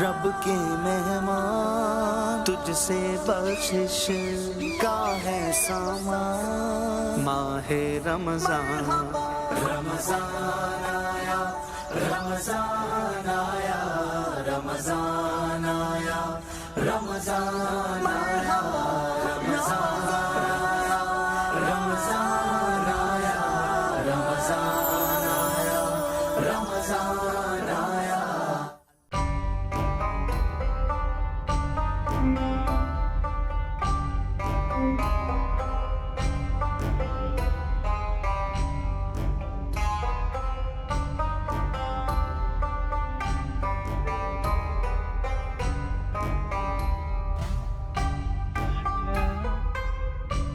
रब के मेहमान तुझसे बख्शिश का है सामान। माहे रमजान रमजान आया, रमजान आया, रमजान आया, रमजान आया, रमजान आया, रमजान आया, रमजान आया, रमजान आया।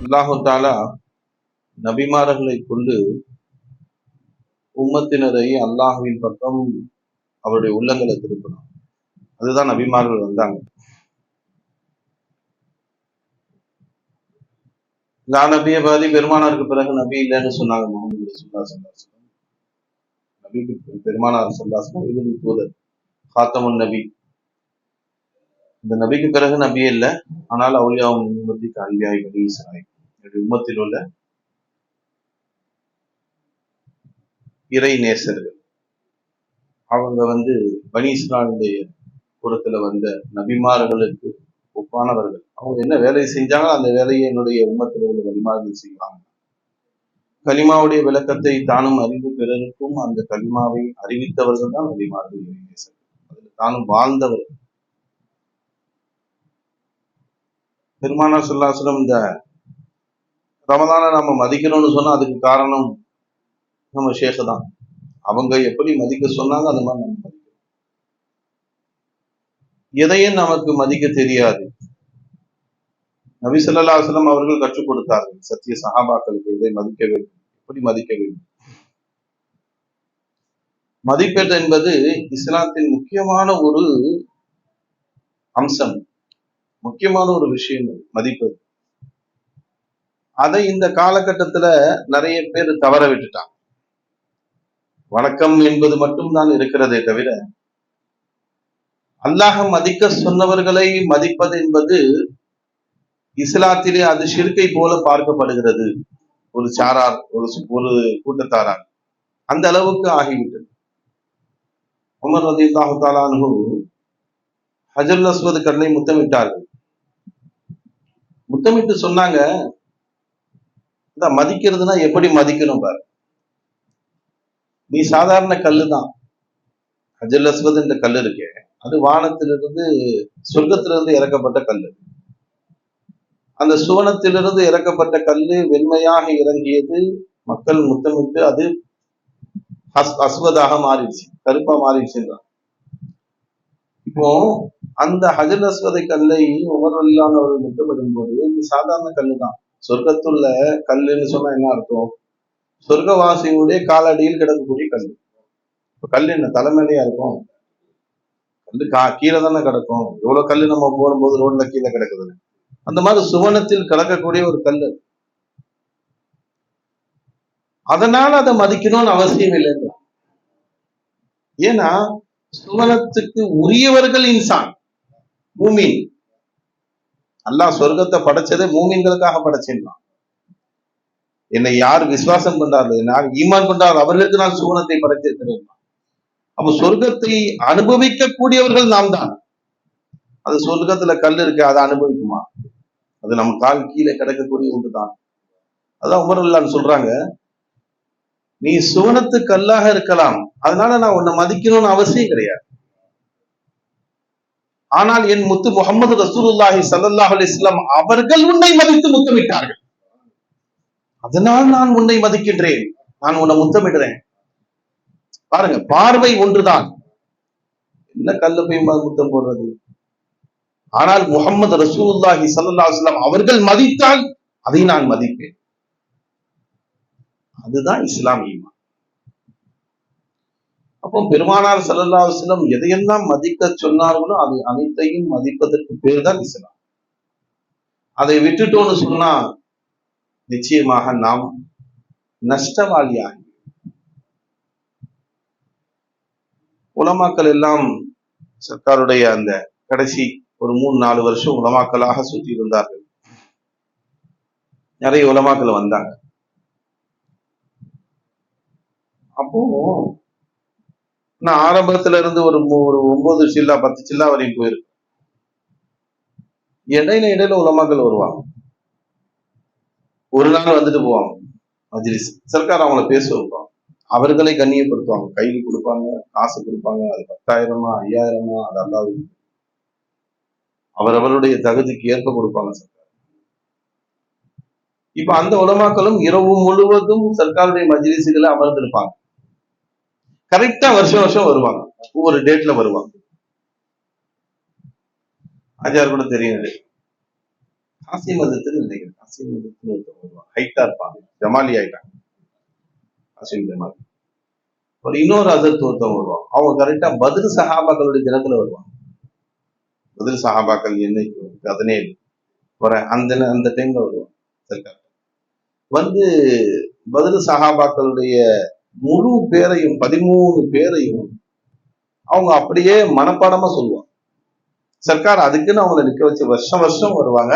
அல்லாஹு தாலா நபிமார்களை கொண்டு உம்மத்தினரை அல்லாஹுவின் பக்கம் அவருடைய உள்ளங்களை திருப்பினார். அதுதான் நபிமார்கள் வந்தாங்க. நபியை பாதி பெருமானாருக்கு பிறகு நபி இல்லைன்னு சொன்னாங்க. முகமது ரசூலுல்லாஹி ஸல்லல்லாஹு அலைஹி வஸல்லம் நபிக்கு பெருமானார் ஸல்லல்லாஹு அலைஹி வஸல்லம் இறுதி தூதர், காத்தமுன் நபி. இந்த நபிக்கு பிறகு நபியே இல்லை. ஆனால் அவுலியாவும் உம்மத்திற்கு அன்பியாய் பனி இஸ்ராயீல், உம்மத்தில் உள்ள இறை நேசர்கள், அவங்க பனி இஸ்ராயீலுடைய கூடத்துல வந்த நபிமார்களுக்கு ஒப்பானவர்கள். அவங்க என்ன வேலை செஞ்சாங்களோ அந்த வேலையை என்னுடைய உம்மத்தில் உள்ள வலிமார்கள் செய்வாங்க. கலிமாவுடைய விளக்கத்தை தானும் அறிந்து பிறருக்கும் அந்த கலிமாவை அறிவித்தவர்கள் தான் வலிமார்கள், இறை நேசர்கள். அதுல தானும் வாழ்ந்தவர். பெருமானார் ஸல்லல்லாஹு அலைஹி வஸல்லம் இந்த ரமதானை நம்ம மதிக்கணும்னு சொன்னா அதுக்கு காரணம் நம்ம ஷேக் தான். அவங்க எப்படி மதிக்க சொன்னாங்க அந்த மாதிரி நம்ம மதிக்கணும். எதையும் நமக்கு மதிக்க தெரியாது. நபி ஸல்லல்லாஹு அலைஹி வஸல்லம் அவர்கள் கற்றுக் கொடுத்தார்கள் சத்திய சஹாபாக்களுக்கு இதை மதிக்க வேண்டும், எப்படி மதிக்க வேண்டும். மதிப்பது என்பது இஸ்லாத்தின் முக்கியமான ஒரு அம்சம், முக்கியமான ஒரு விஷயம் மதிப்பது. அதை இந்த காலகட்டத்துல நிறைய பேர் தவற விட்டுட்டாங்க. வணக்கம் என்பது மட்டும்தான் இருக்கிறதே தவிர அல்லாஹ் மதிக்க சொன்னவர்களை மதிப்பது என்பது இஸ்லாத்திலே அது ஷிர்கை போல பார்க்கப்படுகிறது. ஒரு சாரார், ஒரு கூட்டத்தாரார் அந்த அளவுக்கு ஆகிவிட்டது. உமர் ரலியல்லாஹு தஆலா அன்ஹு ஹஜருல் அஸ்வத் கல்லை முத்தமிட்டார்கள். முத்தமிட்டு சொன்னாங்க, மதிக்கிறதுனா எப்படி மதிக்கணும் பாரு. நீ சாதாரண கல்லு தான். ஹஜருல் அஸ்வத் என்ற கல் இருக்கே, அது வானத்திலிருந்து சொர்க்கத்திலிருந்து இறக்கப்பட்ட கல்லு. அந்த சுவனத்திலிருந்து இறக்கப்பட்ட கல்லு வெண்மையாக இறங்கியது. மக்கள் முத்தமிட்டு அது அஸ்வதாக மாறிடுச்சு, கருப்பா மாறிடுச்சுன்றான். இப்போ அந்த ஹஜருல் அஸ்வதை கல்லை உமர் ரலியல்லாஹு அவர்கள் முத்தமிடும் போது இது சாதாரண கல்லு தான். சொர்க்கத்துள்ள கல்லுன்னு சொன்னா என்ன அர்த்தம்? சொர்க்கவாசியுடைய காலடியில் கிடக்கக்கூடிய கல். இப்ப கல் என்ன தலைமையிலையா இருக்கும்? கல்லு கீழே தானே கிடக்கும். எவ்வளவு கல்லு நம்ம போடும்போது ரோட்ல கீழே கிடக்குது. அந்த மாதிரி சுவனத்தில் கலக்கக்கூடிய ஒரு கல்லு. அதனால அதை மதிக்கணும்னு அவசியம் இல்லைன்ற. ஏன்னா சுவனத்துக்கு உரியவர்கள் இன்சான், மூமின். அல்லாஹ் சொர்க்கத்தை படைச்சதே மூமின்களுக்காக படைச்சிருந்தான். என்னை யார் விசுவாசம் கொண்டார்கள், யார் ஈமான் கொண்டார்கள் அவர்களுக்கு நான் சுவனத்தை படைத்திருக்கிறேன். அப்ப சொர்க்கத்தை அனுபவிக்க கூடியவர்கள் நாம் தான். அது சொர்க்கத்துல கல் இருக்கு, அதை அனுபவிக்குமா? அது நம்ம கால் கீழே கிடக்கக்கூடிய ஒன்றுதான். அதான் உமர் ரலியல்லாஹு சொல்றாங்க, நீ சுவனத்து கல்லாக இருக்கலாம், அதனால நான் உன்னை மதிக்கணும்னு அவசியம் கிடையாது. ஆனால் என் முத்து முஹம்மது ரசூலுல்லாஹி ஸல்லல்லாஹு அலைஹி வஸல்லம் அவர்கள் உன்னை மதித்து முத்தமிட்டார்கள், அதனால் நான் உன்னை மதிக்கின்றேன், நான் உன்னை முத்தமிடுறேன். பாருங்க, பார்வை ஒன்றுதான். என்ன கல்ல போய் முத்தம் போடுறது? ஆனால் முஹம்மது ரசூலுல்லாஹி ஸல்லல்லாஹு அலைஹி வஸல்லம் அவர்கள் மதித்தால் அதை நான் மதிப்பேன். அதுதான் இஸ்லாம், ஈமான். அப்போ பெருமானார் ஸல்லல்லாஹு அலைஹி வஸல்லம் எதையெல்லாம் மதிக்க சொன்னார்களோ அதை அனைத்தையும் மதிப்பதற்கு பேர் தான் இஸ்லாம். அதை விட்டுட்டோன்னு சொன்னா நிச்சயமாக நாம் நஷ்டவாளியாகி. உலமாக்கள் எல்லாம் சர்க்காருடைய அந்த கடைசி ஒரு 3-4 வருஷம் உலமாக்களாக சுற்றி இருந்தார்கள். நிறைய உலமாக்கள் வந்தாங்க. அப்போ நான் ஆரம்பத்துல இருந்து ஒரு 9 சில்லா 10 சில்லா வரையும் போயிருக்கு. இடையில உலமாக்கள் வருவாங்க. ஒரு நாள் வந்துட்டு போவாங்க மஜ்லிஸ். சர்க்கார் அவங்கள பேச வைப்பாங்க. அவர்களை கண்ணியப்படுத்துவாங்க. கையில் கொடுப்பாங்க, காசு கொடுப்பாங்க. அது 10,000 5,000 அது அல்லாது அவரவருடைய தகுதிக்கு ஏற்ப கொடுப்பாங்க சர்க்கார். இப்ப அந்த உலமாக்களும் இரவு முழுவதும் சர்க்காருடைய மஜ்லிஸுகளை அமர்ந்திருப்பாங்க. கரெக்டா வருஷம் வருவாங்க. ஒவ்வொரு டேட்ல வருவாங்க. ஆச்சார் கூட தெரியும். காசி மதத்துன்னு நினைக்கிறேன். காசி மதத்துன்னு ஒருத்தவங்க வருவாங்க. ஹைட்டா இருப்பாங்க. ஜமாலி ஆயிட்டாங்க. காசிம் ஜமாலி. ஒரு இன்னொரு அதற்கு ஒருத்தவங்க வருவாங்க. அவங்க கரெக்டா பத்ர் சஹாபாக்களுடைய தினத்துல வருவாங்க. பத்ர் சஹாபாக்கள் என்னைக்கு 17 வர அந்த டைம்ல வருவாங்க சர்க்கார். வந்து பத்ர் சஹாபாக்களுடைய முழு பேரையும் 13 பேரையும் அவங்க அப்படியே மனப்பாடமா சொல்லுவாங்க. சர்க்கார் அதுக்குன்னு அவங்கள நிக்க வச்சு வருஷம் வருவாங்க.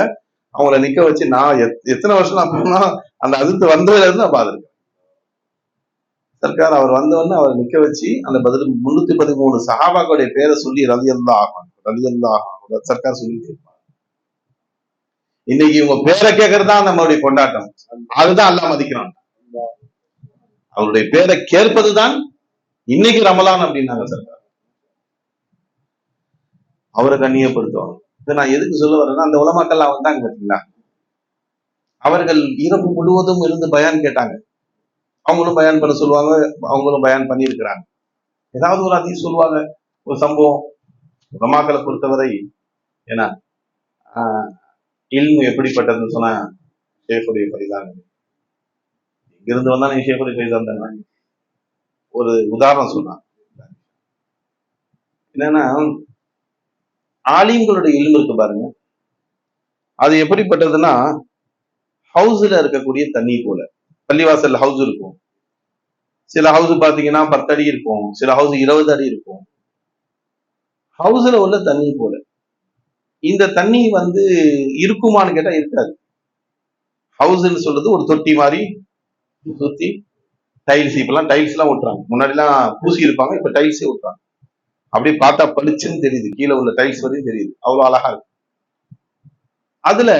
அவங்கள நிக்க வச்சு நான் எத்தனை வருஷம் அப்படின்னா அந்த அதிர்த்து வந்ததுல இருந்து நான் பாத்துருக்கேன். சர்க்கார் அவர் வந்தவொடனே அவரை நிக்க வச்சு அந்த 313 சஹாபாக்களுடைய பேரை சொல்லி ரலியல்லாஹு சர்க்கார் சொல்லிட்டு இருப்பாங்க. இன்னைக்கு இவங்க பேரை கேட்கறது தான் நம்மளுடைய கொண்டாட்டம். அதுதான் எல்லாம் மதிக்கிறாங்க. அவருடைய பேரை கேட்பதுதான் இன்னைக்கு ரமலான் அப்படின்னாங்க சர்க்கார். அவரை கண்ணியப்படுத்துவாங்க. நான் எதுக்கு சொல்ல வரேன்னா, அந்த உலமாக்கள் வந்தாங்க பாத்தீங்களா, அவர்கள் இரவு முழுவதும் இருந்து பயான் கேட்டாங்க. அவங்களும் பயான் பண்ண சொல்லுவாங்க, அவங்களும் பயான் பண்ணியிருக்கிறாங்க. ஏதாவது ஒரு அதிகம் சொல்லுவாங்க, ஒரு சம்பவம். உலமாக்களை பொறுத்தவரை ஏன்னா இல்மு எப்படிப்பட்டதுன்னு சொன்னா ஷேஃபுடைய பரிதான். இங்கிருந்து வந்தா நீ ஷேஃபுடைய பரிதான் தானே. ஒரு உதாரணம் சொன்னாங்க. என்னன்னா, ஆலிம்களுடைய இல்மு இருக்கு பாருங்க, அது எப்படிப்பட்டதுன்னா ஹவுஸ்ல இருக்கக்கூடிய தண்ணி போல. பள்ளிவாசல் ஹவுஸ் இருக்கும். சில ஹவுஸ் பாத்தீங்கன்னா 10 அடி இருக்கும், சில ஹவுஸ் 20 அடி இருக்கும். ஹவுஸ்ல உள்ள தண்ணி போல. இந்த தண்ணி இருக்குமான்னு கேட்டா இருக்காது. ஹவுஸ்ன்னு சொல்றது ஒரு தொட்டி மாதிரி சுத்தி டைல்ஸ், இப்பெல்லாம் டைல்ஸ் எல்லாம் ஒட்டுறாங்க. முன்னாடி எல்லாம் பூசி இருப்பாங்க, இப்ப டைல்ஸே ஒட்டுறாங்க. அப்படியே பார்த்தா பளிச்சுன்னு தெரியுது, கீழே உள்ள டைல்ஸ் வரையும் தெரியுது. அவ்வளவு அழகா இருக்கு. அதுல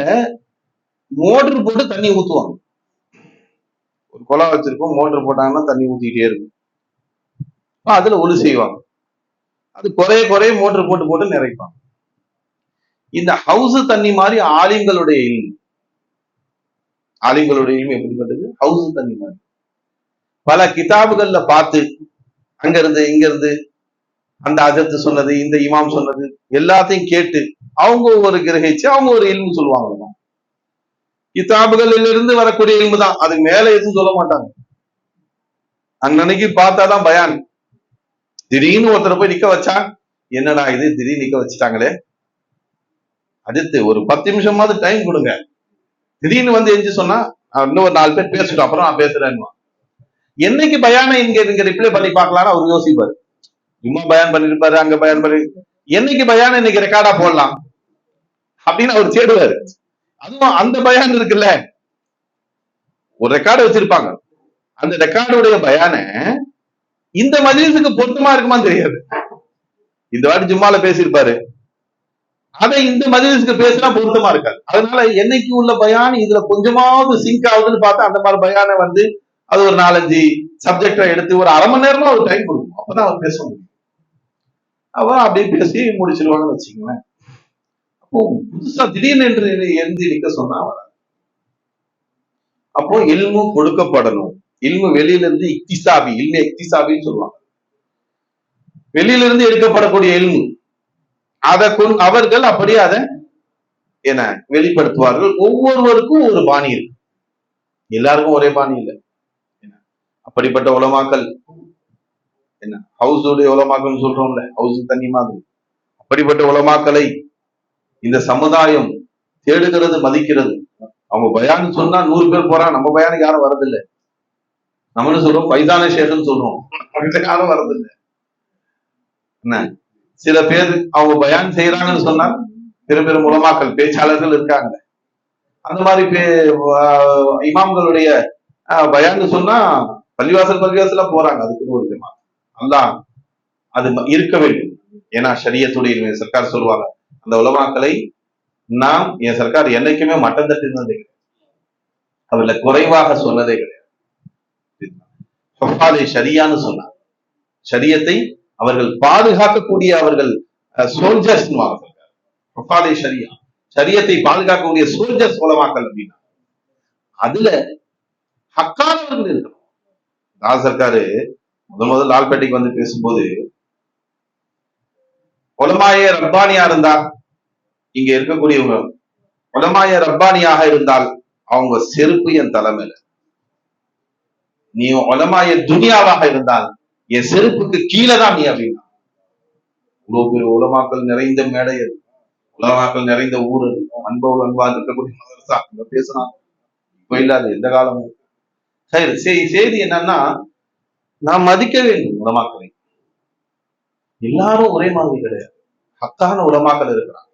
மோட்டர் போட்டு தண்ணி ஊத்துவாங்க. ஒரு குளம் வச்சிருக்கோம், மோட்டர் போட்டாங்கன்னா தண்ணி ஊத்திக்கிட்டே இருக்கும். அதுல ஒளி செய்வாங்க. அது குறைய மோட்டர் போட்டு நிறைப்பாங்க. இந்த ஹவுஸ் தண்ணி மாதிரி ஆலிம்களுடைய இல்மு எப்படிப்பட்டது? ஹவுஸ் தண்ணி மாதிரி. பல கிதாபுகள்ல பார்த்து அங்க இருந்து இங்க இருந்து அந்த அஜத்து சொன்னது, இந்த இமாம் சொன்னது எல்லாத்தையும் கேட்டு அவங்க ஒரு கிரகிச்சு அவங்க ஒரு இல்மு சொல்லுவாங்க. கிதாபுகளில் இருந்து வரக்கூடிய இல்மு தான், அதுக்கு மேல எதுவும் சொல்ல மாட்டாங்க. அன்னைக்கு பார்த்தாதான் பயான். திடீர்னு ஒருத்தரை போய் நிக்க வச்சா, என்னடா இது திடீர்னு நிக்க வச்சுட்டாங்களே, அடுத்து ஒரு 10 நிமிஷமாவது டைம் கொடுங்க. திடீர்னு எஞ்சி சொன்னா இன்னும் ஒரு 4 பேர் பேசிட்டோம், அப்புறம் நான் பேசுறேன்னு. என்னைக்கு பயான இங்க ரிப்ளை பண்ணி பார்க்கலாம்னு அவர் யோசிப்பாரு. சும்மா பயான் பண்ணிருப்பாரு, அங்க பயான் பண்ணி என்னைக்கு பயான இன்னைக்கு ரெக்கார்டா போடலாம் அப்படின்னு அவர் தேடுவாரு. அதுவும் அந்த பயான் இருக்குல்ல, ஒரு ரெக்கார்டு வச்சிருப்பாங்க. அந்த ரெக்கார்டுடைய பயான இந்த மஜ்லிஸுக்கு பொருத்தமா இருக்குமான்னு தெரியாது. இந்த வாட்டி ஜும்மால பேசியிருப்பாரு, அதை இந்த மஜ்லிஸுக்கு பேசினா பொருத்தமா இருக்காது. அதனால என்னைக்கு உள்ள பயான் இதுல கொஞ்சமாவது சிங்க் ஆகுதுன்னு பார்த்தா அந்த மாதிரி பயான அது ஒரு 4-5 சப்ஜெக்டை எடுத்து ஒரு 1/2 மணி நேரமா ஒரு டைம் கொடுக்கும். அப்பதான் அவர் பேச முடியும். அவர் அப்படியே பேசி முடிச்சிருவாங்கன்னு வச்சுக்கோங்களேன். அப்போ புதுசா திடீர்னு என்று எழுதி நிக்க சொன்னா வராது. அப்போ இல்மு கொடுக்கப்படணும். இல்மு வெளியில இருந்து இக்திசாபி, இல்மு இக்திசாபின்னு சொல்லுவாங்க. வெளியில இருந்து எடுக்கப்படக்கூடிய இல்மு, அதை அவர்கள் அப்படியே அதை வெளிப்படுத்துவார்கள். ஒவ்வொருவருக்கும் ஒரு பாணி இருக்கு, எல்லாருக்கும் ஒரே பாணி இல்லை. அப்படிப்பட்ட உலமாக்கள் ஹவுஸ் உடைய உலமாக்கள் சொல்றோம்ல, ஹவுஸ் தண்ணி மாதிரி. அப்படிப்பட்ட உலமாக்களை இந்த சமுதாயம் தேடுகிறது, மதிக்கிறது. அவங்க பயான்னு சொன்னா 100 பேர் போறான், நம்ம பயானுக்கு யாரும் வரதில்லை. நம்மளும் சொல்றோம் பைதான ஷேர்னு சொல்றோம், யாரும் வரதில்லை. என்ன சில பேர் அவங்க பயான் செய்யறாங்கன்னு சொன்னா பெரும் உலமாக்கள் பேச்சாளர்கள் இருக்காங்க. அந்த மாதிரி இமாம்களுடைய பயான்னு சொன்னா பள்ளிவாசல் போறாங்க. அதுக்குன்னு ஒரு ஜமாத் அல்லாஹ் அது இருக்க வேண்டும். ஏன்னா ஷரியத்துடைய சர்க்கார் சொல்லுவாங்க, அந்த உலமாக்களை நாம் என் சர்க்கார் என்னைக்குமே மட்டம் தட்டினதே கிடையாது, அவர்ல குறைவாக சொன்னதே கிடையாது. ஷரியான்னு சொன்னார். ஷரியத்தை அவர்கள் பாதுகாக்கக்கூடிய அவர்கள் சோல்ஜர்ஸ் ஷரியா, ஷரியத்தை பாதுகாக்கக்கூடிய சோல்ஜர்ஸ் உலமாக்கல் அப்படின்னா அதுல ஹக்கானவர்கள் இருக்கணும். நான் சர்க்காரு முதல் லால்பேட்டைக்கு வந்து பேசும்போது, உலமாய ரப்பானியா இருந்தா, இங்க இருக்கக்கூடியவங்க உலமாய ரப்பானியாக இருந்தால் அவங்க செருப்பு என் தலைமையில, நீ உலமாய துனியாவாக இருந்தால் என் செருப்புக்கு கீழே தான் நீ அப்படின்னா. இவ்வளவு பெரிய உலமாக்கள் நிறைந்த மேடை, உலமாக்கள் நிறைந்த ஊர், அன்போடு அன்பா இருக்கக்கூடிய மதரசா அங்க பேசுறாங்க. இப்ப இல்லாது எந்த காலமும். சரி, செய்தி என்னன்னா, நாம் மதிக்க வேண்டும் உலமாக்களை. எல்லாரும் ஒரே மாதிரி கிடையாது, ஹக்கான உலமாக்கள் இருக்கிறாங்க.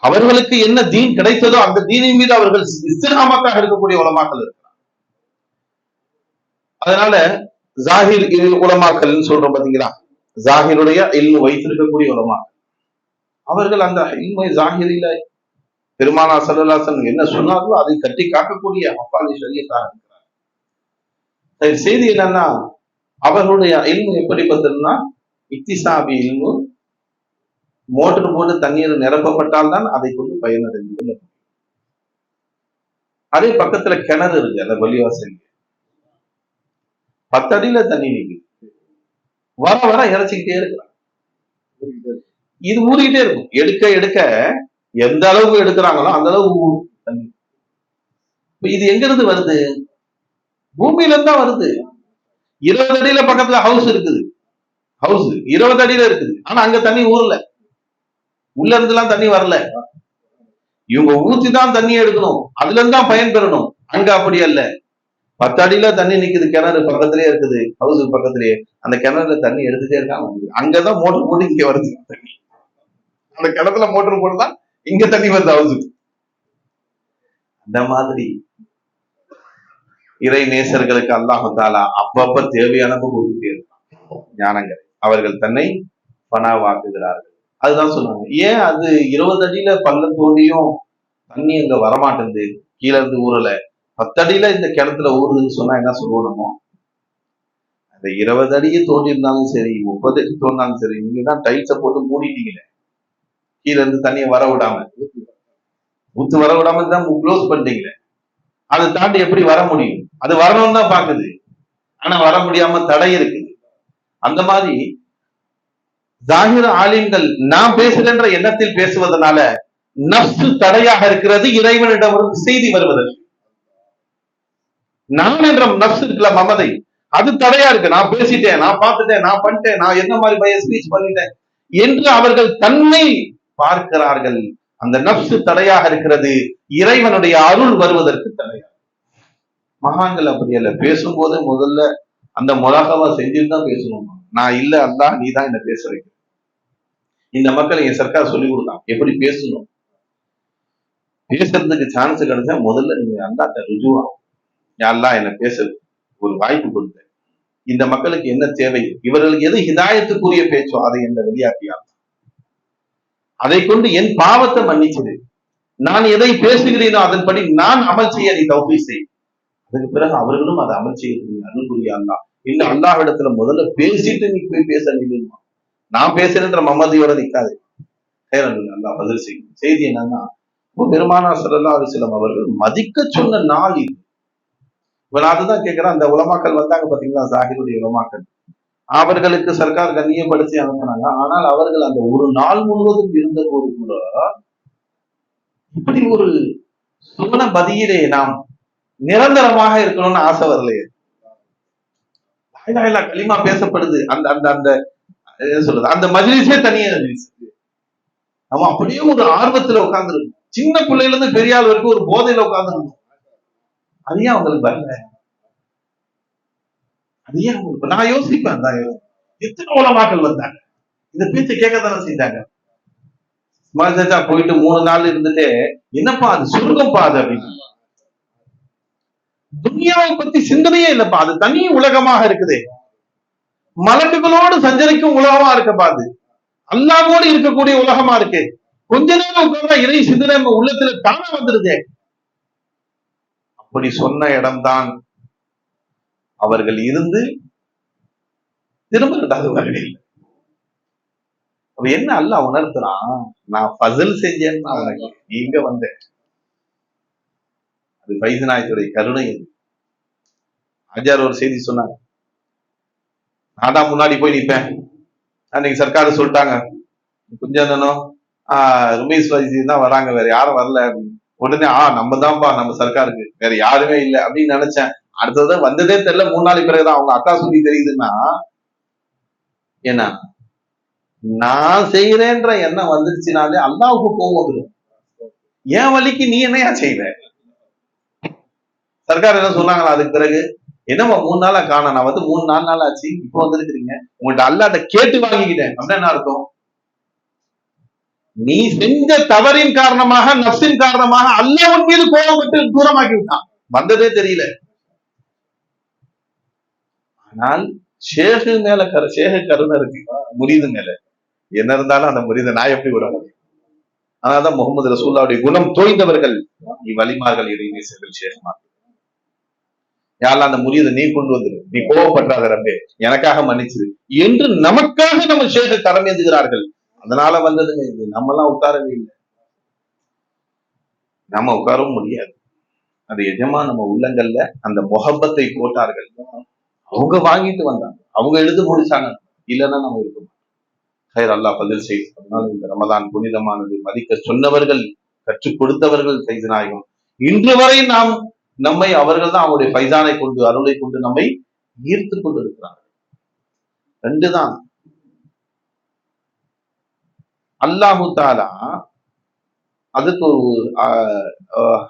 அவர்களுக்கு என்ன தீன் கிடைத்ததோ அந்த தீனின் மீது அவர்கள் இஸ்திகாமத்தாக இருக்கக்கூடிய உலமாக்கள் இருக்கிறாங்க. அதனால ஜாஹிர் உலமாக்கள் சொல்றோம் பாத்தீங்களா, ஜாஹிருடைய இல்மு வைத்திருக்கக்கூடிய உலமாக்கள், அவர்கள் அந்த இல்மை ஜாஹிரில பெருமானா ஸல்லல்லாஹு அலைஹி வஸல்லம் என்ன சொன்னார்களோ அதை கட்டி காக்கக்கூடிய அப்பாலி ஷரியத்தாக இருக்கிறார். செய்தி என்னன்னா, அவர்களுடைய இல்மு எப்படிப்பட்டதுன்னா, இக்திசாபி இல்மு, மோட்டர் போட்டு தண்ணீர் நிரப்பப்பட்டால் தான் அதை கொண்டு பயனடைந்து கொள்ள முடியும். அதே பக்கத்துல கிணறு இருக்கு, அந்த பள்ளிவாசல் 10 அடியில தண்ணி நிற்குது, வர இறைச்சிக்கிட்டே இருக்கிறாங்க. இது ஊறிக்கிட்டே இருக்கும், எடுக்க எந்த அளவுக்கு எடுக்கிறாங்களோ அந்த அளவுக்கு தண்ணி. இது எங்க இருந்து வருது? பூமியில இருந்தா வருது. 20 அடியில பக்கத்துல ஹவுஸ் இருக்குது, ஹவுஸ் 20 அடியில இருக்குது, ஆனா அங்க தண்ணி ஊர்ல, உள்ள இருந்துலாம் தண்ணி வரல. இவங்க ஊத்தி தான் தண்ணி எடுக்கணும், அதுல இருந்து தான் பயன் பெறணும். அங்க அப்படி அல்ல, 10 அடியில தண்ணி நிக்குது, கிணறு பக்கத்திலேயே இருக்குது, ஹவுஸுக்கு பக்கத்திலேயே, அந்த கிணறுல தண்ணி எடுத்துட்டே இருக்காங்க. அங்கதான் மோட்டர் போட்டு இங்க வருது தண்ணி, அந்த கிணத்துல மோட்டர் போட்டுதான் இங்க தண்ணி வருது ஹவுஸுக்கு. அந்த மாதிரி இறை நேசர்களுக்கு அல்லாஹ் தஆலா அப்பப்ப தேவையானப்ப கொடுத்துட்டே இருக்கான் ஞானங்கள். அவர்கள் தன்னை பனாவாக்குகிறார்கள். அதுதான் சொன்னாங்க. ஏன் அது 20 அடியில பள்ளம் தோண்டியும் தண்ணி அங்க வரமாட்டேங்குது, கீழே இருந்து ஊறல, 10 அடியில இந்த கிணத்துல ஊறுதுன்னு சொன்னா என்ன சொல்லுவோம்? அந்த 20 அடியை தோண்டி இருந்தாலும் சரி, 30 அடி தோண்டினாலும் சரி, நீங்க தான் டைல்ஸை போட்டு மூடிட்டீங்களே, கீழே இருந்து தண்ணியை வர விடாம, ஊத்து வர விடாம தான் க்ளோஸ் பண்ணிட்டீங்களே, அதை தாண்டி எப்படி வர முடியும்? அது வரணும்னு தான் பாக்குது, ஆனா வர முடியாம தடை இருக்குது. அந்த மாதிரி ஜாஹிர் ஆலிம்கள் நாம் பேசுகின்ற எண்ணத்தில் பேசுவதனால நஃப்ஸ் தடையாக இருக்கிறது இறைவனிடம் செய்தி வருவதற்கு. நான் என்ற நஃப்ஸ் இருக்குல்ல, மமதை, அது தடையா இருக்கு. நான் பேசிட்டேன், நான் பார்த்துட்டேன், நான் பண்ணிட்டேன், நான் என்ன மாதிரி பய ஸ்பீச் பண்ணிட்டேன் என்று அவர்கள் தன்னை பார்க்கிறார்கள். அந்த நஃப்ஸ் தடையாக இருக்கிறது, இறைவனுடைய அருள் வருவதற்கு தடையாக. மகான்கள் அப்படி அல்ல, பேசும்போது முதல்ல அந்த முலாகவா செஞ்சுட்டு தான் பேசணும். நான் இல்ல, அல்லாஹ் நீ தான் என்ன பேச வைக்க. இந்த மக்கள் என் சர்க்கார் சொல்லி கொடுத்தான் எப்படி பேசணும். பேசுறதுக்கு சான்ஸ் கிடைச்சா முதல்ல நீங்க அல்லாஹ்ட்ட ருஜுவா, அல்லாஹ் என்ன பேச ஒரு வாய்ப்பு கொடுத்த. இந்த மக்களுக்கு என்ன தேவை, இவர்களுக்கு எது ஹிதாயத்துக்குரிய பேச்சோ அதை என்ன வெளியாக்கியா, அதை கொண்டு என் பாவத்தை மன்னிச்சது, நான் எதை பேசுகிறேனோ அதன்படி நான் அமல் செய்ய நீ தௌஃபீக் செய். அதுக்கு பிறகு அவர்களும் அதை அமல் செய்ய அருள் புரிய அல்லாஹ். இன்னும் அல்லாஹ்விடத்துல முதல்ல பேசிட்டு நீ போய் பேச நில்லுமா, நான் பேசுறேன்ற மமதியோட நிக்காது. அல்லாஹ் பதில் செய்யும். செய்தி என்னன்னா, பெருமானார் ஸல்லல்லாஹு அலைஹி வஸல்லம் அவர்கள் மதிக்க சொன்ன நாள் இது. இப்ப நான் அதுதான் கேட்கிறேன், அந்த உலமாக்கள் வந்தாங்க பாத்தீங்களா, ஜாஹிருடைய உலமாக்கள், அவர்களுக்கு சர்க்கார் கண்ணியப்படுத்தி அனுப்பினாங்க. ஆனால் அவர்கள் அந்த ஒரு நாள் முழுவதும் இருந்த போது கூட இப்படி ஒரு சுவன பதியிலே நாம் நிரந்தரமாக இருக்கணும்னு ஆசை வரலையே. களிமா பேசப்படுது, அந்த அந்த அந்த சொல்றது அந்த மஜ்லிஸே தனியா நம்ம அப்படியே ஒரு ஆர்வத்துல உட்கார்ந்து இருக்கோம். சின்ன பிள்ளையில இருந்து பெரிய ஆள் வரைக்கும் ஒரு போதையில உட்கார்ந்து இருக்கோம். அது ஏன் அவங்களுக்கு வரல? அது ஏன் அவங்களுக்கு? நான் யோசிப்பேன், எத்தனை உலமாக்கள் வந்தாங்க, இந்த பேச்சை கேட்கத்தானே செய்தாங்க. போயிட்டு 3 நாள் இருந்துட்டு, என்னப்பா அது சொர்க்கம் பாது அப்படின்னு, துன்யாவை பத்தி சிந்தனையே இல்லப்பா, அது தனி உலகமாக இருக்குது, மலக்குகளோடு சஞ்சரிக்கும் உலகமா இருக்கப்பா, அது அல்லாஹ்வோடு இருக்கக்கூடிய உலகமா இருக்கு, கொஞ்ச நேரம் உட்கார்ந்தா இறை சிந்தனை உள்ளத்துல தானா வந்துருது. அப்படி சொன்ன இடம்தான் அவர்கள் இருந்து திரும்ப 2வது வருகையில். என்ன அல்லாஹ் உணர்த்துறான், நான் ஃபஸல் செஞ்சேன்னு அவனுக்கு, நீங்க வந்த அது ஃபைஸ் நாயத்துடைய கருணை. ஆஜார் ஒரு செய்தி சொன்னாங்க, நான் தான் முன்னாடி போய் நிற்பேன், அன்னைக்கு சர்க்கார் சொல்லிட்டாங்க கொஞ்சம் ருமேஷ் ஃபைசி தான் வராங்க, வேற யாரும் வரல அப்படின்னு. உடனே நம்ம தான்ப்பா நம்ம சர்க்காருக்கு, வேற யாருமே இல்லை அப்படின்னு நினைச்சேன். அடுத்தது வந்ததே தெரியல, 3 நாளைக்கு பிறகுதான் அவங்க அக்கா சொல்லி தெரியுதுன்னா, ஏன்னா நான் செய்யறேன்ற எண்ணம் வந்துருச்சுனாலே அல்லாஹ்வுக்கு கோவம் வந்துடும். என் வழிக்கு நீ என்னையா செய்வ? சர்க்கார் என்ன சொன்னாங்களா அதுக்கு பிறகு, என்னம்மா 3 நாளா காணோம், நான் வந்து 3-4 நாள் ஆச்சு, இப்போ வந்துருக்கிறீங்க, உங்கள்கிட்ட அல்லாஹ்ட்ட கேட்டு வாங்கிக்கிட்டேன் அப்படின்னு என்ன அர்த்தம்? நீ செஞ்ச தவறின் காரணமாக, நஃப்ஸின் காரணமாக அல்லாஹ் உன் மீது கோபம் விட்டு தூரமாக்கி விட்டான், வந்ததே தெரியல. ஆனால் ஷேகு மேல ஷேகு கருணை இருக்கு, முரீது மேல என்ன இருந்தாலும் அந்த முரீதை நான் எப்படி விட முடியும்? அதனால்தான் முகமது ரசூலுல்லாஹ்வுடைய குணம் தோய்ந்தவர்கள் இவ்வலிமார்கள், இறைநேசர்கள், ஷேகுமார். யாரெல்லாம் அந்த முரீதை நீ கொண்டு வந்துரு, நீ கோவப்பட்டாத ரப்பே, எனக்காக மன்னிச்சிரு என்று நமக்காக நம்ம ஷேக கடமேந்துகிறார்கள். அதனால வந்ததுங்க இது. நம்ம எல்லாம் உட்காரவே இல்லை, நம்ம உட்காரவும் முடியாது. அது எஜமா நம்ம உள்ளங்கள்ல அந்த முகப்பத்தை போட்டார்கள், அவங்க வாங்கிட்டு வந்தாங்க, அவங்க எழுத முடிச்சாங்க, இல்லைன்னா நம்ம இருக்கோம். ஹைர் அல்லாஹ் பதில் செய்து. அதனால இந்த ரமதான் புனிதமானது, மதிக்க சொன்னவர்கள், கற்றுக் கொடுத்தவர்கள் ஃபைஸ் நாயகம். இன்று வரை நாம் நம்மை அவர்கள் தான் அவருடைய ஃபைசானை கொண்டு, அருளை கொண்டு நம்மை ஈர்த்து கொண்டு இருக்கிறார்கள். 2 தான். அல்லாஹு தாலா அதுக்கு ஒரு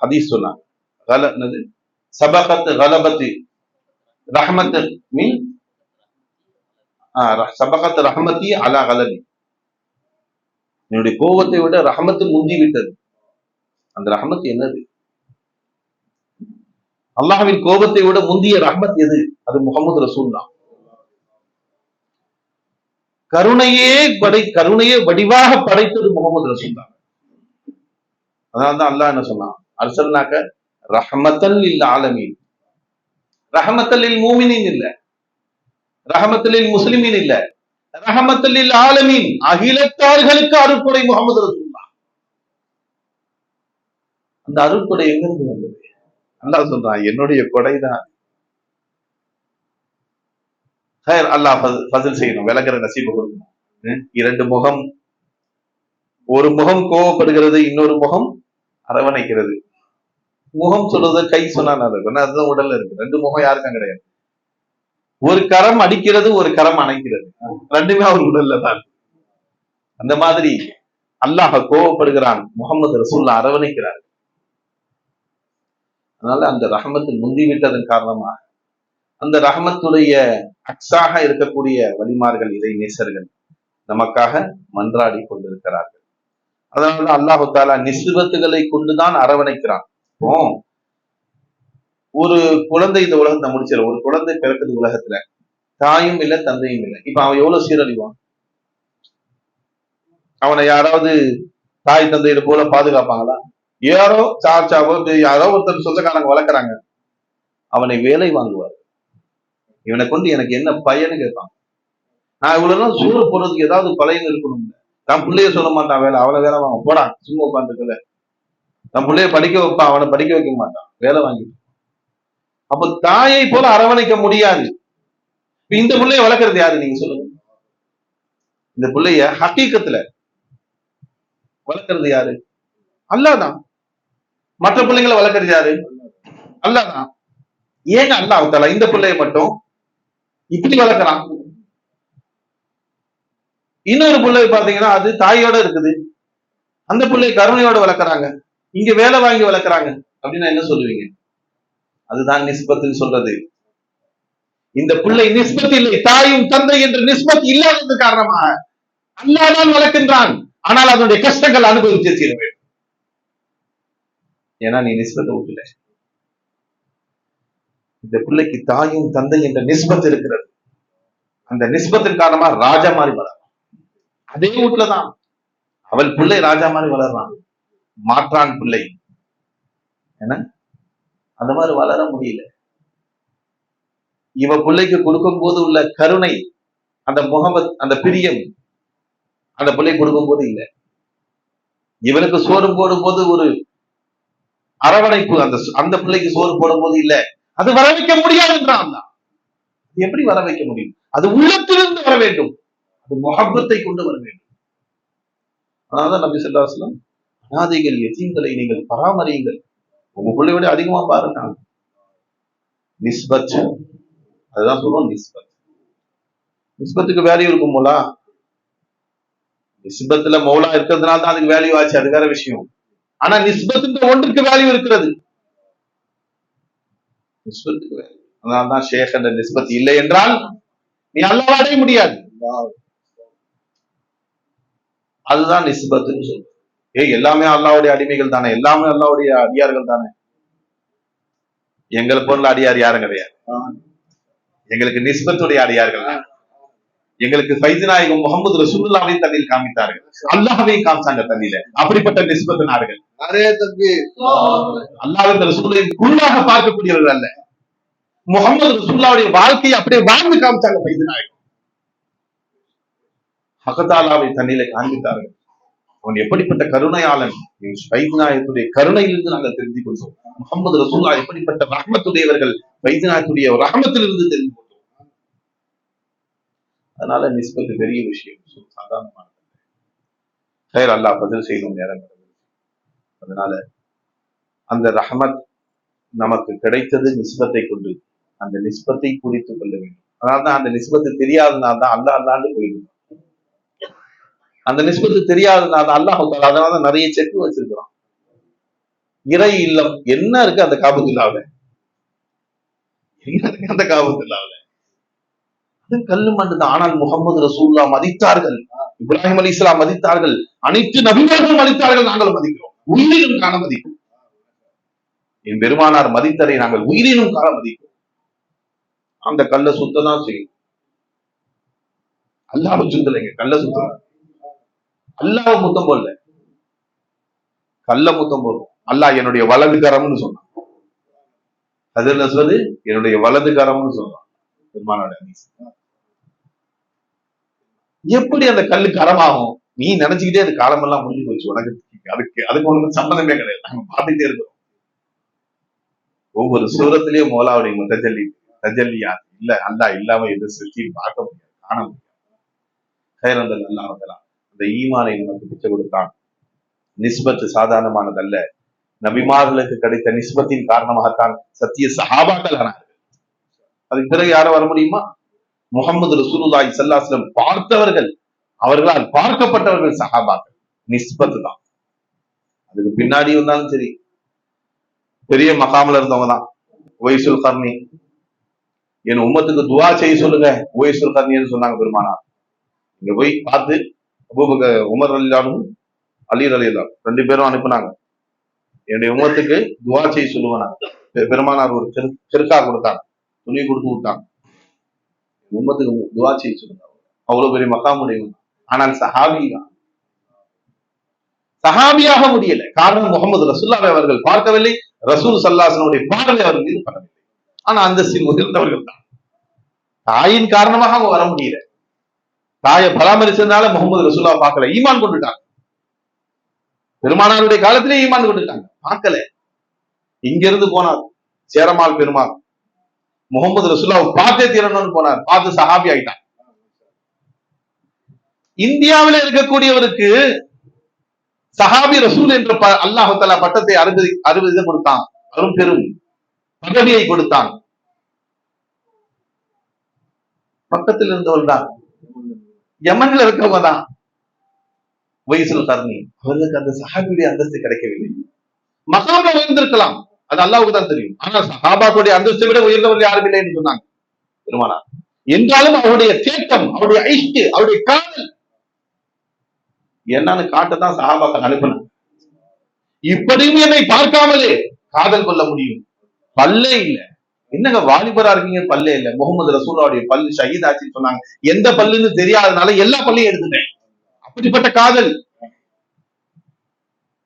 ஹதீஸ் சொன்னாங்க, சபகத் கலபத்தி ரஹ்மத் மின் சபகத் ரஹ்மத்தி அலா கலபி, என்னுடைய கோபத்தை விட ரஹமத்து முந்தி விட்டது. அந்த ரஹமத் என்னது? அல்லாஹ்வின் கோபத்தை விட முந்திய ரஹமத் எது? அது முகமது ரசூலுல்லாஹ். கருணையே வடிவாக படைத்தது முகமது ரசூலுல்லாஹ். அதனால்தான் அல்லாஹ் என்ன சொன்னான், அர்சல்னாக ரஹமத்தல் லில் ஆலமீன், ரஹமத்தல் லில் மூமினீன் இல்ல, ரஹமத்தல் லில் முஸ்லிமீன் இல்ல, ரஹமத்தல் லில் ஆலமீன், அகிலத்தார்களுக்கு அருட்கொடை முகமது ரசூலுல்லாஹ். அந்த அருட்கொடை எங்கிருந்து வந்தது? அல்லாஹ் சொல்றான், என்னுடைய கொடைதான். அல்லாஹ் ஃபஸல் செய்யணும், விளக்குற நசீபு கொடுக்கணும். 2 முகம், ஒரு முகம் கோவப்படுகிறது, இன்னொரு முகம் அரவணைக்கிறது. முகம் சொல்றது கை சொன்னா அதுதான் உடல்ல இருக்கு. 2 முகம் யாருக்கும் கிடையாது. ஒரு கரம் அடிக்கிறது, ஒரு கரம் அணைக்கிறது, 2மே அவர் உடல்ல தான். அந்த மாதிரி அல்லாஹ் கோவப்படுகிறான், முகமது ரசூலுல்லாஹ் அரவணைக்கிறார். அதனால அந்த ரஹமத்தில் முந்திவிட்டதன் காரணமாக அந்த ரஹமத்துடைய அக்ஸாக இருக்கக்கூடிய வலிமார்கள், இறை நேசர்கள் நமக்காக மன்றாடி கொண்டிருக்கிறார்கள். அதனால அல்லாஹு தாலா நிஸ்பத்துகளை கொண்டுதான் அரவணைக்கிறான். ஒரு குழந்தை இந்த உலகத்தை முடிச்சிட, ஒரு குழந்தை பிறக்குது உலகத்துல, தாயும் இல்லை தந்தையும் இல்லை. இப்ப அவன் எவ்வளவு சீரழிவான்? அவனை யாராவது தாய் தந்தையிட போல பாதுகாப்பாங்களா? யாரோ சார்ச்சாவோ யாரோ ஒருத்தர் சொந்தக்காரங்க வளர்க்குறாங்க, அவனை வேலை வாங்குவார். இவனை கொண்டு எனக்கு என்ன பயன்னு கேட்பான். நான் இவ்வளவு நாள் சூறு போடுறதுக்கு ஏதாவது பழையன்னு இருக்கணும். நான் பிள்ளைய சொல்ல மாட்டான் வேலை, அவனை வேலை வாங்க போடா, சும்மா உட்காந்துக்கல. தன் பிள்ளைய படிக்க வைப்பான், அவனை படிக்க வைக்க மாட்டான், வேலை வாங்கிட்டு. அப்ப தாயை போல அரவணைக்க முடியாது. இந்த பிள்ளைய வளர்க்கறது யாரு நீங்க சொல்லுங்க? இந்த பிள்ளைய ஹக்கீக்கத்துல வளர்க்கறது யாரு? அல்லாஹ்தான். மற்ற பிள்ளைங்களை வளர்க்கறது யாரு? அல்லாஹ்தான். ஏங்க அல்லாஹ் தஆலா இந்த பிள்ளைய மட்டும் இப்படி வளர்க்கலாம்? இன்னொரு பிள்ளை பாத்தீங்கன்னா அது தாயோட இருக்குது, அந்த பிள்ளை கருணையோட வளர்க்குறாங்க, இங்க வேலை வாங்கி வளர்க்குறாங்க அப்படின்னா என்ன சொல்லுவீங்க? அதுதான் நிஸ்பத்துன்னு சொல்றது. இந்த பிள்ளை நிஸ்பத் இல்லை, தாயும் தந்தை என்ற நிஸ்பத் இல்லாதது காரணமாக அல்லாஹ் தான் வளர்க்கின்றான். ஆனால் அதனுடைய கஷ்டங்கள் அனுபவிச்சு தீர வேண்டும். ஏன்னா நீ நிஸ்பத்தை விட்டுல. இந்த பிள்ளைக்கு தாயும் தந்தை என்ற நிஸ்பத் இருக்கிறது. அந்த நிஸ்பத்தின் காரணமா ராஜா மாதிரி வளர்றான். அதே வீட்டுலதான் அவள் பிள்ளை ராஜா மாதிரி வளர்றான், மாற்றான் பிள்ளை. ஏன்னா அந்த மாதிரி வளர முடியல. இவ பிள்ளைக்கு கொடுக்கும் போது உள்ள கருணை, அந்த முகமது, அந்த பிரியம் அந்த பிள்ளை கொடுக்கும் போது இல்லை. இவனுக்கு சோறு போடும் போது ஒரு அரவணைப்பு அந்த பிள்ளைக்கு சோறு போடும் போது இல்லை. அது வர வைக்க முடியாது என்றான். எப்படி வர வைக்க முடியும்? அது உள்ளத்திலிருந்து வர வேண்டும். அது முஹப்பத்தை கொண்டு வர வேண்டும். அதனால நபி ஸல்லல்லாஹு அலைஹி வஸல்லம், அனாதைகள் யதீம்களை நீங்கள் பராமரியுங்கள், உங்க பிள்ளையோட அதிகமா பாருங்க. நிஸ்பத், அதுதான் சொல்லுவோம் நிஸ்பத். நிஸ்பத்துக்கு வேல்யூ இருக்கும் போலா? நிஸ்பத்துல மௌலா இருக்கிறதுனால தான் அதுக்கு வேல்யூ ஆச்சு, அது வேற விஷயம். ஆனா நிஸ்பத்துன்ற ஒன்றுக்கு வேல்யூ இருக்கிறது. நிஸ்பத்துக்கு வேல்யூ. அதனால்தான் ஷேக் என்ற நிஸ்பத் இல்லை என்றால் நீ அல்லாஹ்வை அடைய முடியாது. அதுதான் நிஸ்பத்துன்னு சொல்றோம். எல்லாமே அல்லாஹ்வுடைய அடிமைகள் தானே, எல்லாமே அல்லாஹ்வுடைய அடியார்கள் தானே. எங்களை போல அடியார் யாரும் கிடையாது. எங்களுக்கு நிஸ்பத்துடைய அடியார்கள். எங்களுக்கு ஃபைது நாயகம் முகமது ரசூலுல்லாஹ்வை தண்ணில் காமித்தார்கள், அல்லாஹ்வை காமிச்சாங்க தண்ணில. அப்படிப்பட்ட நிஸ்பத்து நாடுகள். அல்லாஹ்வின் ரசூலை குருவாக பார்க்கக்கூடியவர்கள் அல்ல, முகமது ரசூலுல்லாஹ்வுடைய வாழ்க்கையை அப்படியே வாழ்ந்து காமிச்சாங்க ஃபைது நாயகம். ஹகதாலாவை தண்ணில காண்பித்தார்கள். அவன் எப்படிப்பட்ட கருணையாளன். ஃபைது நாயகத்துடைய கருணையிலிருந்து நாங்கள் தெரிந்து கொண்டோம். முகமது ரசூலுல்லாஹ் எப்படிப்பட்ட ரஹ்மத்துடையவர்கள், ஃபைது நாயகத்துடைய ரஹ்மத்திலிருந்து தெரிந்து கொண்டோம். அதனால நிஸ்பத்து பெரிய விஷயம், சாதாரணமானது. ஹைர், அல்லாஹ் பதில் செய்யணும் நேரம். அதனால அந்த ரஹ்மத் நமக்கு கிடைத்தது நிஸ்பத்தை கொண்டு. அந்த நிஸ்பத்தை குறித்துக் கொள்ள வேண்டும். அதனால்தான் அந்த நிஸ்பத்து தெரியாதனால தான் அல்லாஹ் அல்லாண்டு போயிடும். அந்த நிஸ்பத்து தெரியாதனால அல்லாஹ், அதனாலதான் நிறைய செக்கு வச்சிருக்கிறான். இறை இல்லம் என்ன இருக்கு அந்த காபத்துல்லாவுல? என்ன இருக்கு அந்த காபத்துல்லாவுல? அது கல்லு மண்டு தான். ஆனால் முகமது ரசூலுல்லாஹ் மதித்தார்கள், இப்ராஹிம் அலைஹிஸ்ஸலாம் மதித்தார்கள், அனைத்து நபிமார்களும் மதித்தார்கள், நாங்கள் மதிக்கிறோம். உயிரினும் காண மதிக்கிறோம். என் பெருமானார் மதித்தரை நாங்கள் உயிரினும் காண மதிக்கிறோம். அந்த கல்ல சுத்ததான் செய்யும். அல்லாஹ் சுத்தலைங்க, கல்ல சுத்தம். அல்லாஹ் முத்தம் போடல, கல்ல முத்தம் போடுறோம். அல்லாஹ் என்னுடைய வலது கரம்னு சொன்னான். அதுல சொல்றது என்னுடைய வலது கரம்னு சொல்றான் பெருமானார். எப்படி அந்த கல்லு கரமாகும்? நீ நினைச்சுக்கிட்டே அது காலமெல்லாம் முடிஞ்சு போச்சு உனக்கு. அதுக்கு உனக்கு சம்பந்தமே கிடையாது. நாங்க பார்த்துட்டே இருக்கிறோம். ஒவ்வொரு சூரத்திலேயும் மோலாவுடைய தஜல்லியா இல்ல, அல்லாஹ் இல்லாம எது சிருஷ்டி பார்க்க முடியாது, காண முடியாது. அல்லாஹ் அந்த ஈமானை நமக்கு பிச்சை கொடுத்தான். நிஸ்பத்து சாதாரணமானதல்ல. நபிமார்களுக்கு கிடைத்த நிஸ்பத்தின் காரணமாகத்தான் சத்திய சஹாபாக்கள் ஆனார்கள். அதுக்கு பிறகு யாரும் வர முடியுமா? முகமது ரசூலுல்லாஹி ஸல்லல்லாஹு அலைஹி வஸல்லம் பார்த்தவர்கள், அவர்களால் பார்க்கப்பட்டவர்கள் சஹாபாக்கள். நிஸ்பத்து தான். அதுக்கு பின்னாடி வந்தாலும் சரி, பெரிய மகாமில் இருந்தவங்க தான். உவைசுல் கர்னி, என் உம்மத்துக்கு துவா செய்ய சொல்லுங்க உவைசுல் கர்னின்னு சொன்னாங்க பெருமானார். இங்க போய் பார்த்து அபூபக்கர், உமர் ரலியல்லாஹு, அலி ரலியல்லாஹு ரெண்டு பேரும் அனுப்புனாங்க. என்னுடைய உம்மத்துக்கு துவா செய்ய சொல்லுவாங்க. பெருமானார் ஒரு செருக்கா கொடுத்தாங்க, துணி கொடுத்து விட்டாங்க. உம்மத்துக்கு துவா செய்ய சொல்லுங்க. அவ்வளவு பெரிய மகாமுடையவங்க. ஆனால் சஹாபியாக முடியல. காரணம், முகமது ரசூலுல்லாஹி அவர்கள் பார்க்கவில்லை, ரசூல் ஸல்லல்லாஹு அலைஹி வஸல்லம் பார்வை அவர்கள் மீது படவில்லை. ஆனா அந்தஸ்தில் உயர்ந்தவர்கள் தான். தாயின் காரணமாக அவங்க வர முடியல. தாயை பராமரிச்சதுனால முகமது ரசூலுல்லாஹ் பார்க்கல, ஈமான் கொண்டுட்டாங்க. பெருமானாருடைய காலத்திலே ஈமான் கொண்டுட்டாங்க, பார்க்கல. இங்கிருந்து போனார் சேரமால் பெருமாள், முகமது ரசூலுல்லாஹ் பார்த்தே தீரணும்னு போனார். பார்த்து சஹாபி ஆயிட்டான். இந்தியாவில் இருக்கக்கூடியவருக்கு சஹாபி ரசூல் என்ற அல்லாஹ் தஆலா பட்டத்தை 60 கொடுத்தான், அரும் பெரும் பதவியை கொடுத்தான். பக்கத்தில் இருந்தவர்கள் தான், யமன்ல இருக்கவங்க தான் உவைசுல் கர்னி. அவர்களுக்கு அந்த சஹாபியுடைய அந்தஸ்து கிடைக்கவில்லை. மகாம உயர்ந்திருக்கலாம், அது அல்லாஹ்வுக்கு தான் தெரியும். ஆனால் சஹாபாக்களுடைய அந்தஸ்தை விட உயர்ந்தவர்கள் யாரும் இல்லை என்று சொன்னாங்க. பெருமானா. என்றாலும் அவருடைய தேட்டம், அவருடைய ஐஷ்டு, அவருடைய காதல் என்னன்னு காட்டதான் சஹாபாக்கள் அனுப்பினாங்க. இப்படியும் என்னை பார்க்காமலே காதல் கொள்ள முடியும். பல்லே இல்ல. என்னங்க வாலிபரா இருக்கீங்க, பல்லே இல்ல. முகமது ரசூலுடைய பல்லு ஷஹீத் ஆச்சுன்னு சொன்னாங்க. எந்த பல்லுன்னு தெரியாதனால எல்லா பல்லையும் எடுத்துட்டேன். அப்படிப்பட்ட காதல்.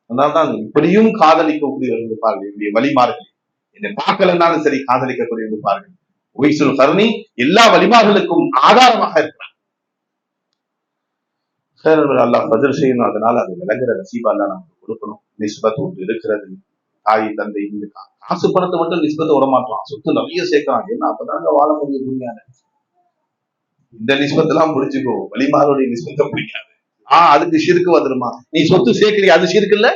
அதனால்தான் இப்படியும் காதலிக்கக்கூடியவர்கள் இருப்பார்கள். என்னுடைய வழிமார்கள் என்னை பார்க்கலன்னாலும் சரி காதலிக்கக்கூடிய இருப்பார்கள். ஒய்சுல் கர்ணி எல்லா வழிமார்களுக்கும் ஆதாரமாக இருக்கிறார். அல்லாஹ் பதில் செய்யணும். அதனால அது விளங்குற நசீபா எல்லாம் நமக்கு கொடுக்கணும். நிஸ்பத் ஒன்று இருக்கிறது. தாய் தந்தை இந்த காசு பணத்தை மட்டும் நிஸ்பத்தை விட மாட்டான். சொத்து நிறைய சேர்க்கிறான். ஏன்னா அப்பதாங்க வாழ முடியும் துணியால. இந்த நிஸ்பத்தெல்லாம் முடிச்சுக்கோ, வழிமாருடைய நிஸ்பத்தை பிடிக்காது. அதுக்கு ஷிருக்கு வந்துருமா? நீ சொத்து சேர்க்கிறிய அது ஷிருக்கு இல்ல?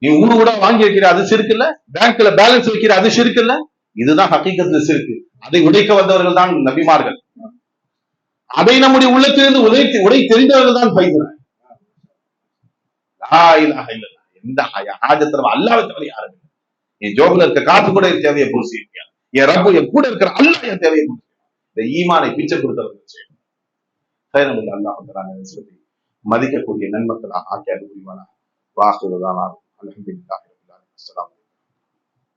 நீ ஊரு கூட வாங்கி வைக்கிற அது ஷிருக்கு இல்ல? பேங்க்ல பேலன்ஸ் வைக்கிற அது ஷிருக்கு இல்ல? இதுதான் ஹகீகத்துல ஷிருக்கு. அதை உடைக்க வந்தவர்கள் தான் நபிமார்கள். அதை நம்முடைய உள்ளத்திலிருந்து உடை தெரிந்தவர்கள் தான் பைதனர். எந்த ஆஜத்துல அல்லாஹ்வை தவிர யாரும் இல்லை. என் ஜோபில் இருக்க காசு கூட என் தேவையை பூர்த்தி செய்யாது. என் ரப்பு என் கூட இருக்கிற அல்லாஹ் என் தேவையை பூர்த்தி செய்யும். இந்த ஈமானை பிச்சை கொடுத்தவர்கள் செய்யணும். அல்லாஹ் மதிக்கக்கூடிய நன்மக்களாக ஆக்கியாது புரிவானா. வாசுதான் அல்ஹம்துலில்லாஹி ரப்பில் ஆலமீன். அஸ்ஸலாமு